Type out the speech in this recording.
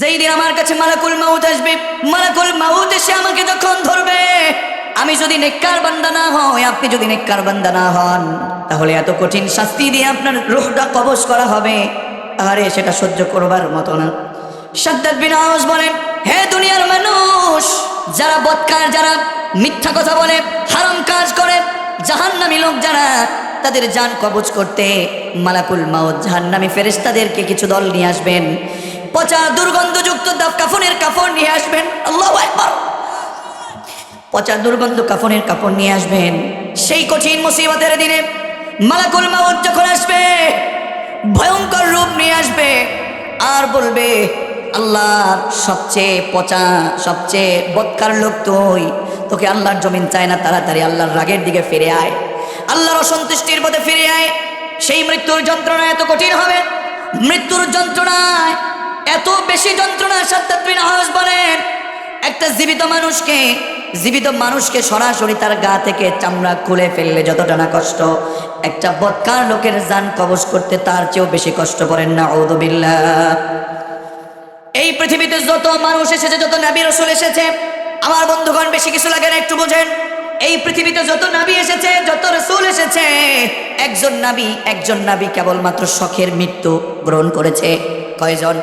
যেই দিন আমার কাছে মালাকুল মাউত আসবে, মালাকুল মাউত এসে আমাকে যখন ধরবে, আমি যদি নেককার বান্দা না হই, আপনি যদি নেককার বান্দা না হন, তাহলে এত কঠিন শাস্তি দিয়ে আপনার রূহটা কবজ করা হবে, আরে সেটা সহ্য করবার মতো না। শাদ্দাদ বিন আওস বলেন, হে দুনিয়ার মানুষ, যারা বদকার, যারা মিথ্যা কথা বলে, হারাম কাজ করে, জাহান্নামী লোক যারা, তাদের জান কবজ করতে মালাকুল মাউত জাহান্নামী ফেরেশতাদেরকে কিছু দল নিয়ে আসবেন, পচা দুর্গন্ধযুক্ত কাফনের কাপড় নিয়ে আসবেন। আল্লাহু আকবার। পচা দুর্গন্ধ কাফনের কাপড় নিয়ে আসবেন। সেই কঠিন মুসিবতের দিনে মালাকুল মাউত যখন আসবে, ভয়ঙ্কর রূপ নিয়ে আসবে আর বলবে, আল্লাহর সবচেয়ে পচা, সবচেয়ে বদকার লোক তুই, তোকে আল্লাহর জমিন চায় না, তাড়াতাড়ি আল্লাহর রাগের দিকে ফিরে আয়, আল্লাহর অসন্তুষ্টির পথে ফিরে আয়। সেই মৃত্যুর যন্ত্রণা এত কঠিন হবে, মৃত্যুর যন্ত্রণায় এত বেশি যন্ত্রণা। শাদ্দাদ বিন আওস বলেন, একটা জীবিত মানুষকে সরাসরি তার গা থেকে চামড়া খুলে ফেললে যতটা না কষ্ট, একটা বদকার লোকের জান কবজ করতে তার চেয়েও বেশি কষ্ট পড়েন না। আউযু বিল্লাহ। এই পৃথিবীতে যত মানুষ এসেছে, যত নবী রাসূল এসেছে, আমার বন্ধুগণ বেশি কিছু লাগে না, একটু বোঝেন। এই পৃথিবীতে যত নবী এসেছে, যত রাসূল এসেছে, একজন নবী কেবলমাত্র শখের মৃত্যু গ্রহণ করেছে। কয়জন?